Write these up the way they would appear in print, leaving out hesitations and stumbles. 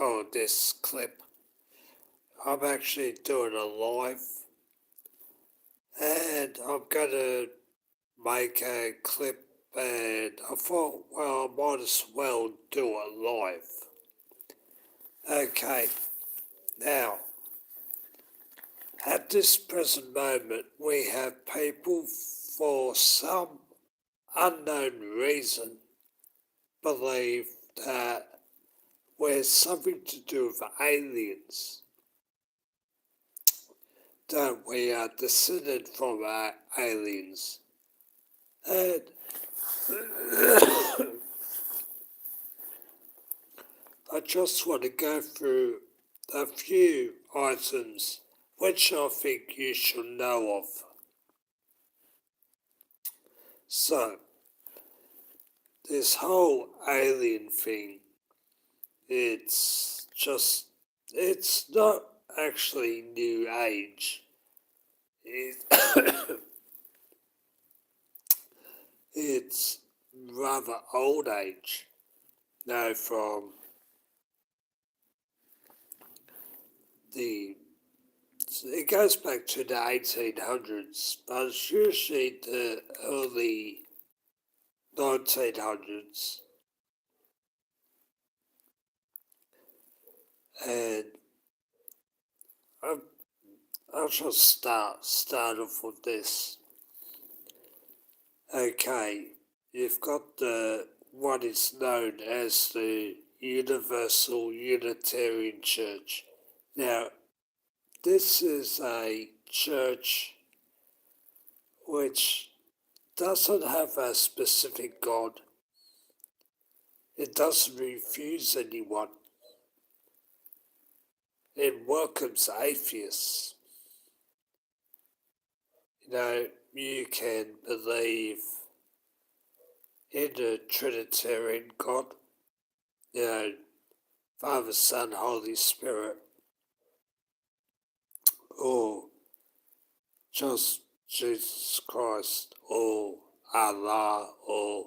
record this clip. I'm actually doing a live and I'm gonna make a clip and I thought, well, I might as well do it live. Okay, now, at this present moment, we have people for some unknown reason believe that we're something to do with aliens, that we are descended from aliens. And I just want to go through a few items which I think you should know of. So, this whole alien thing, it's not actually new age. It, it's rather old age. Now, from the it goes back to the 1800s, but it's usually the early 1900s. And I'll just start off with this. Okay, you've got the what is known as the Universal Unitarian Church. Now, this is a church which doesn't have a specific God. It doesn't refuse anyone. It welcomes atheists. You can believe in a Trinitarian God, Father, Son, Holy Spirit, or just Jesus Christ, or Allah, or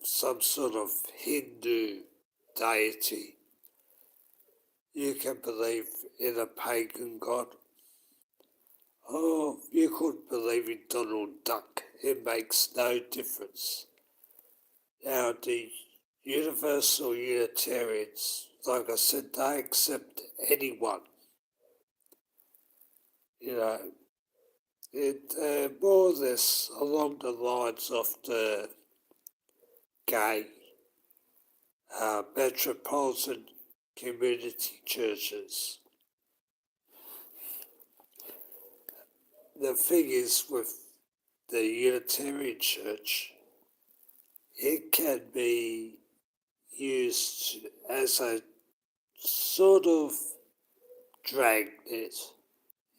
some sort of Hindu deity. You can believe in a pagan God, or you could believe in Donald Duck. It makes no difference. Now, the Universal Unitarians, like I said, they accept anyone. It more or less along the lines of the gay metropolitan community churches. The thing is with the Unitarian Church, it can be used as a sort of dragnet.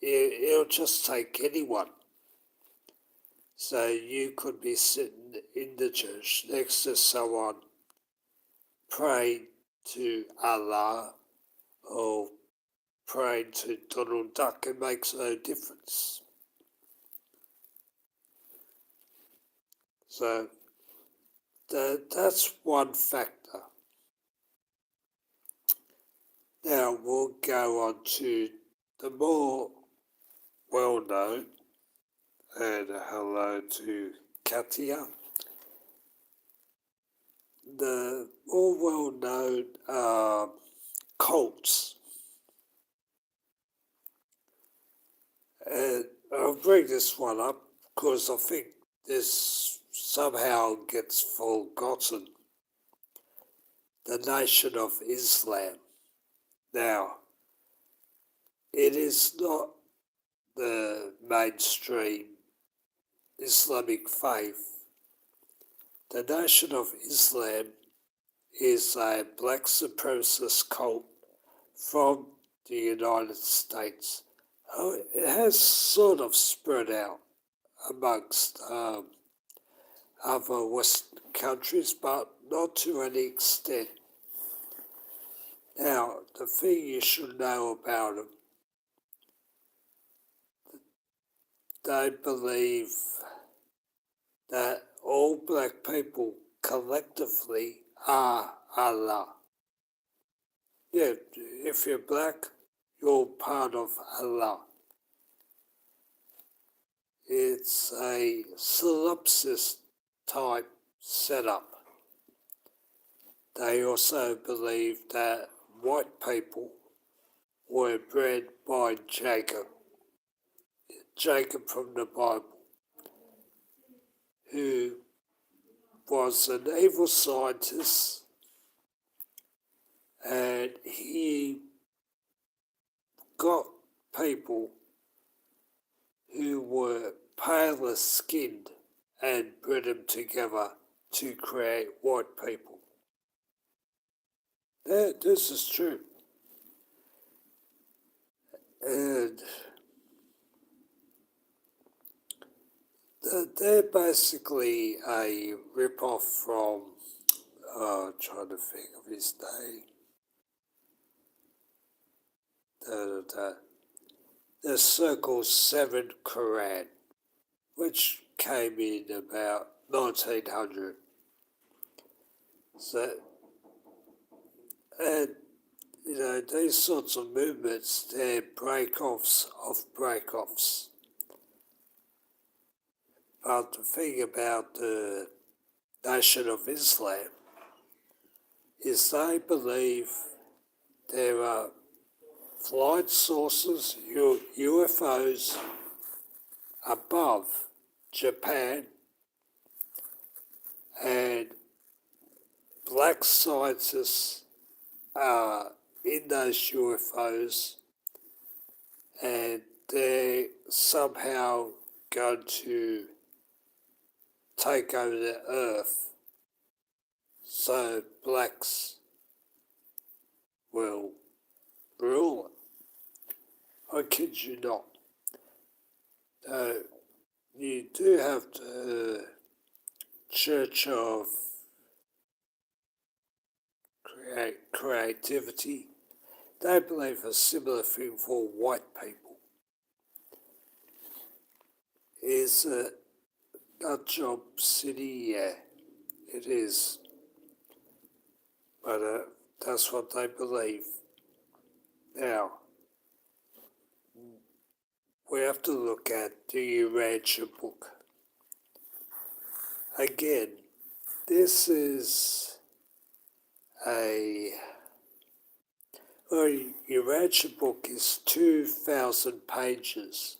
It'll just take anyone. So you could be sitting in the church next to someone praying to Allah or praying to Donald Duck. It makes no difference. So that's one factor. Now we'll go on to the more well-known, and hello to Katia, the more well-known cults. And I'll bring this one up because I think this somehow gets forgotten. The Nation of Islam. Now, it is not the mainstream Islamic faith. The Nation of Islam is a black supremacist cult from the United States. It has sort of spread out amongst other Western countries, but not to any extent. Now, the thing you should know about them, they believe that all black people collectively are Allah. Yeah, if you're black, you're part of Allah. It's a solipsist type setup. They also believe that white people were bred by Jacob from the Bible, who was an evil scientist, and he got people who were paler skinned and bred them together to create white people. This is true. And they're basically a rip-off from, trying to think of his name, the Circle 7 Quran, which came in about 1900. So, and these sorts of movements, they're break-offs of break-offs. But the thing about the Nation of Islam is they believe there are flight sources, UFOs, above Japan, and black scientists are in those UFOs, and they're somehow going to take over the earth so blacks will rule it. I kid you not. You do have the Church of Creativity. They believe a similar thing for white people. Is a nut job city? Yeah, it is. But that's what they believe. Now, we have to look at, do you read your book? Again, this is a, well, your Rancher book is 2,000 pages,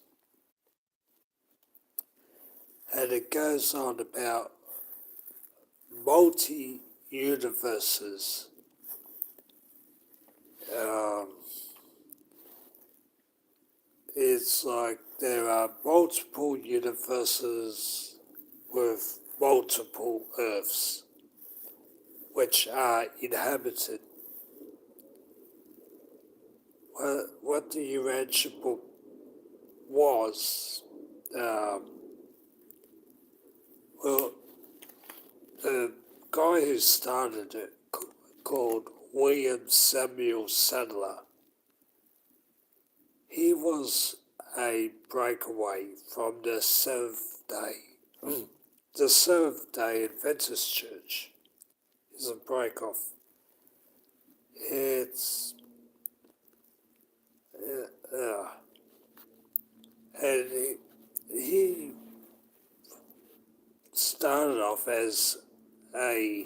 and it goes on about multi-universes. It's like there are multiple universes with multiple Earths, which are inhabited. What the Urantia book was, well, the guy who started it, called William Samuel Sadler, he was a breakaway from the Seventh Day. The Seventh Day Adventist Church is a break-off. It's and he started off as a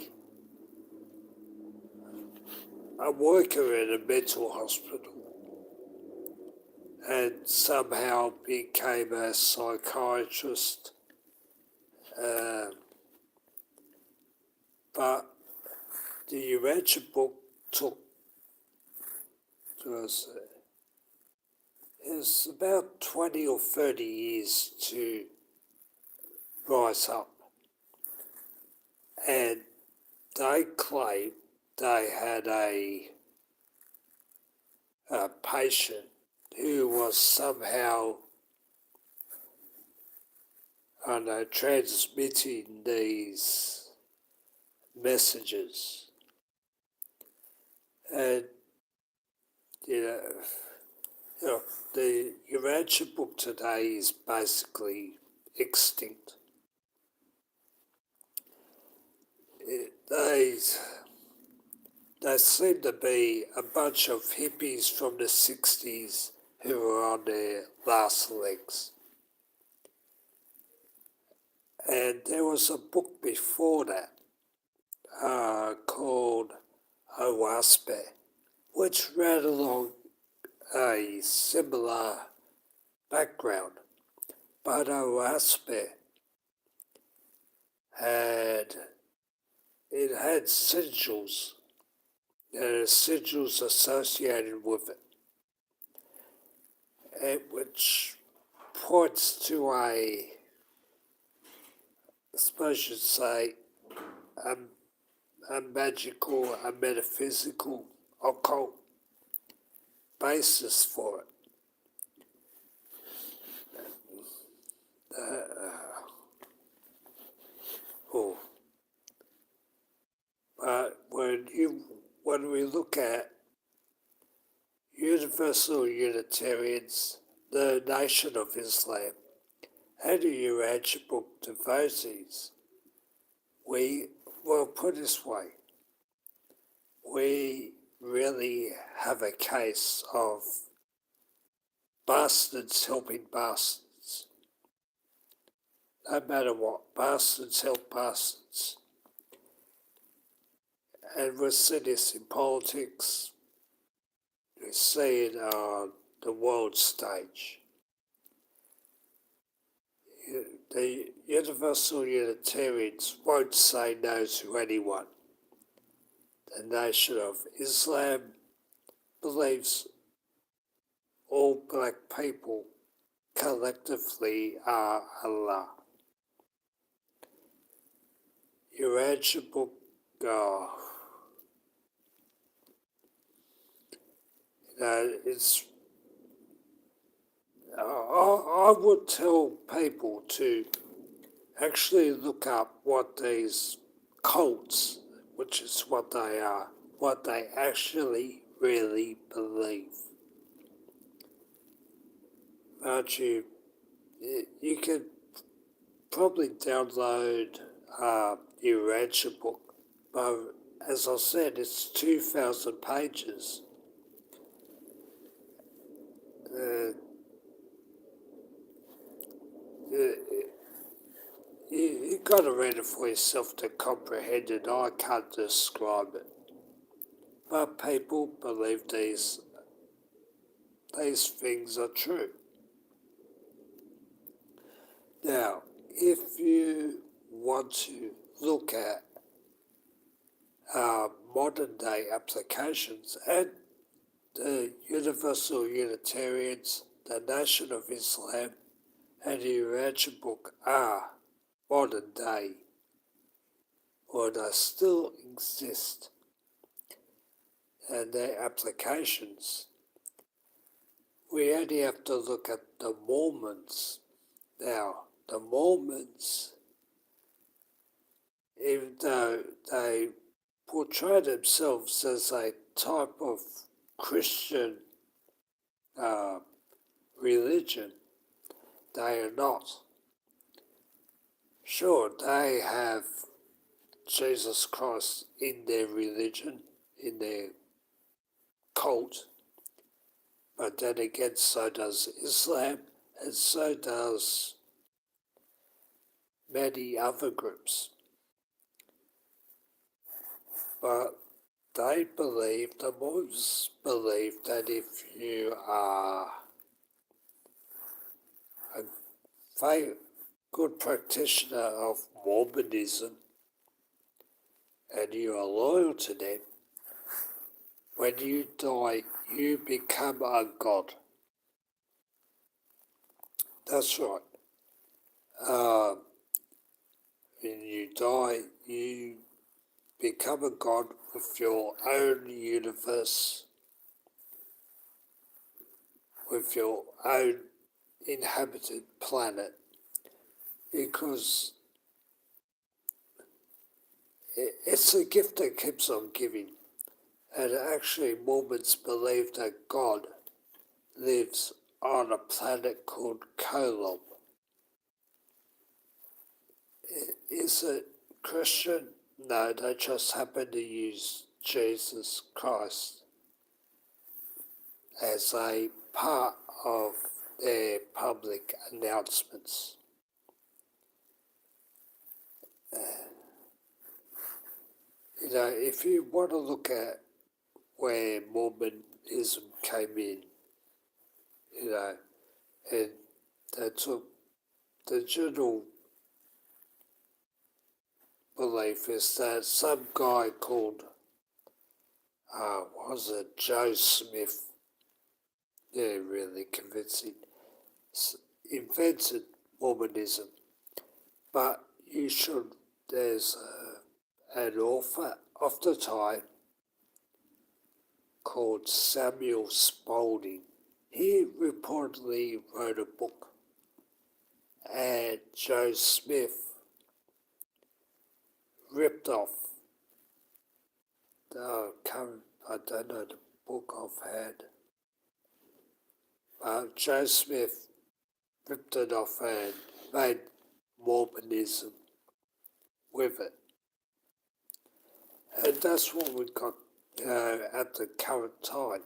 worker in a mental hospital and somehow became a psychiatrist. But the Urantia book took us, it's about 20 or 30 years to rise up. And they claim they had a patient who was somehow, transmitting these messages. And, you know, the Urantia book today is basically extinct. They seem to be a bunch of hippies from the 60s who were on their last legs. And there was a book before that called Owaspe, which ran along a similar background. But Owaspe had sigils. There are sigils associated with it, which points to I suppose you'd say, a, a magical, a metaphysical, occult basis for it. Oh, but when we look at Universal Unitarians, the Nation of Islam, and the Uragic devotees, well, put this way, we really have a case of bastards helping bastards. No matter what, bastards help bastards. And we see this in politics, we see it on the world stage. The Universal Unitarians won't say no to anyone. The Nation of Islam believes all black people collectively are Allah. Uragic, it's. I would tell people to actually look up what these cults, which is what they are, what they actually really believe. You can probably download your Rancher book, but as I said, it's 2,000 pages. You've got to read it for yourself to comprehend it. I can't describe it. But people believe these things are true. Now, if you want to look at modern day applications, and the Universal Unitarians, the Nation of Islam, and the Uragic book are modern day, or they still exist, and their applications, we only have to look at the Mormons. Now, the Mormons, even though they portray themselves as a type of Christian religion, they are not. Sure, they have Jesus Christ in their religion, in their cult, but then again, so does Islam, and so does many other groups. But they believe, the Muslims believe, that if you are a good practitioner of Mormonism and you are loyal to them, when you die, you become a god. That's right. When you die, you become a god with your own universe, with your own inhabited planet, because it's a gift that keeps on giving. And actually, Mormons believe that God lives on a planet called Kolob. Is it Christian? No, they just happen to use Jesus Christ as a part of their public announcements. If you want to look at where Mormonism came in, and they took the general belief is that some guy called, was it Joe Smith? Yeah, really convincing. Invented Mormonism, but there's an author of the time called Samuel Spaulding. He reportedly wrote a book, and Joe Smith ripped off I don't know the book offhand, but Joe Smith ripped it off and made Mormonism with it. And that's what we got at the current time.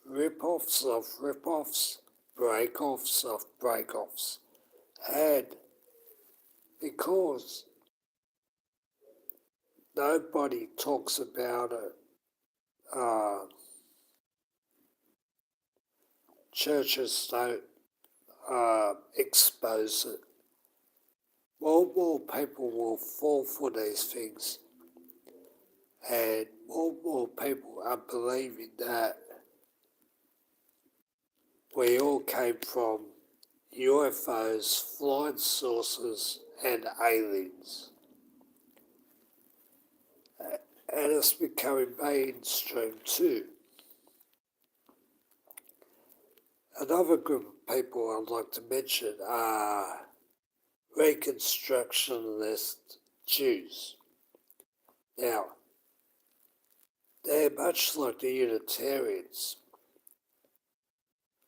Rip-offs of rip-offs, break-offs of break-offs. And because nobody talks about it, churches don't expose it. More people will fall for these things, and more people are believing that we all came from UFOs, flying saucers, and aliens. And it's becoming mainstream too. Another group of people I'd like to mention are Reconstructionist Jews. Now, they're much like the Unitarians.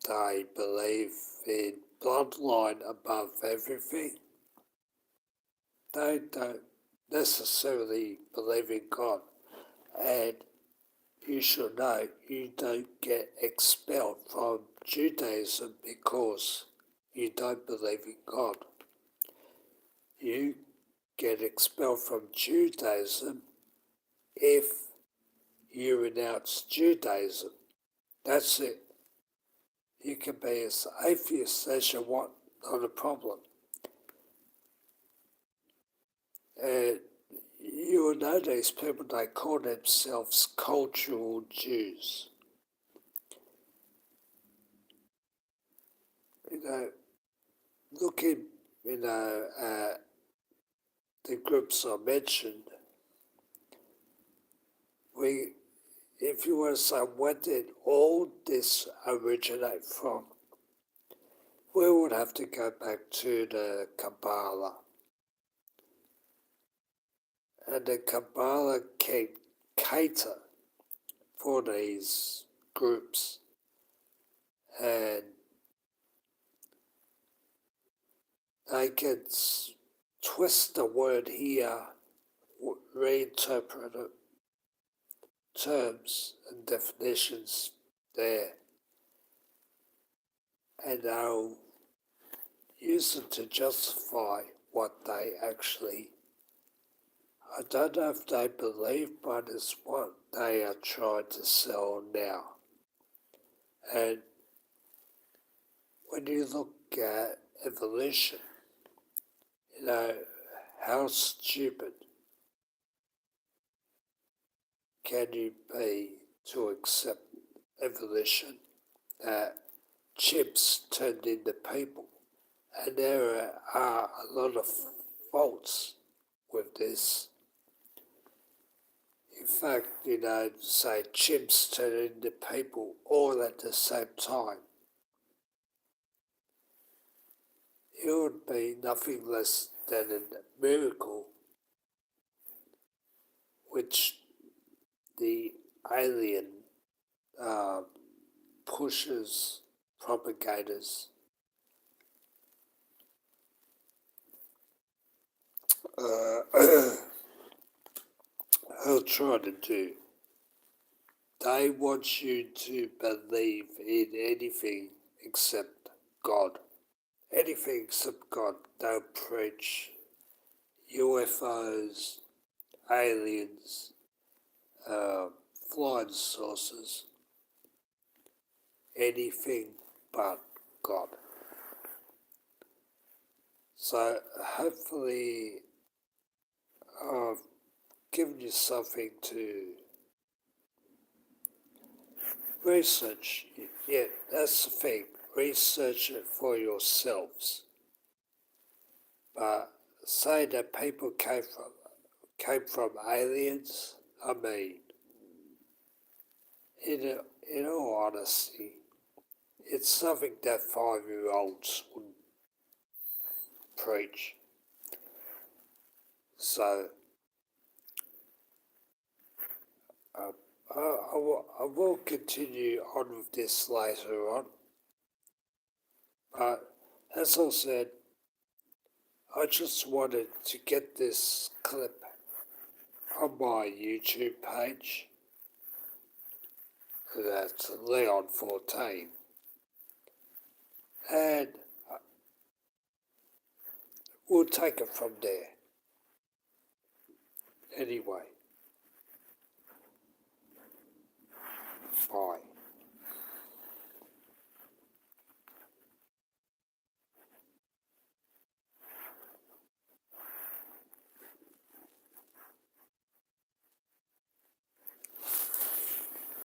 They believe in bloodline above everything. They don't necessarily believe in God. And you should know you don't get expelled from Judaism because you don't believe in God. You get expelled from Judaism if you renounce Judaism. That's it. You can be as atheist as you want, not a problem. And you will know these people, they call themselves cultural Jews. Looking, at the groups I mentioned, if you want to say where did all this originate from, we would have to go back to the Kabbalah. And the Kabbalah can cater for these groups. And they can twist the word here, reinterpret it, terms and definitions there, and they'll use it to justify what they actually, I don't know if they believe, but it's what they are trying to sell now. And when you look at evolution, how stupid can you be to accept evolution, that chimps turned into people? And there are a lot of faults with this. In fact, say chimps turn into people all at the same time, it would be nothing less than a miracle which the alien pushes propagators are trying to do. They want you to believe in anything except God. Anything except God. They'll preach UFOs, aliens, uh, flying saucers, anything but God. So hopefully I've given you something to research. Yeah, that's the thing. Research it for yourselves. But say that people came from aliens. I mean, in all honesty, it's something that 5-year-olds would preach. So uh, I will continue on with this later on. But as I said, I just wanted to get this clip on my YouTube page. That's Leon 14. And we'll take it from there. Anyway, bye.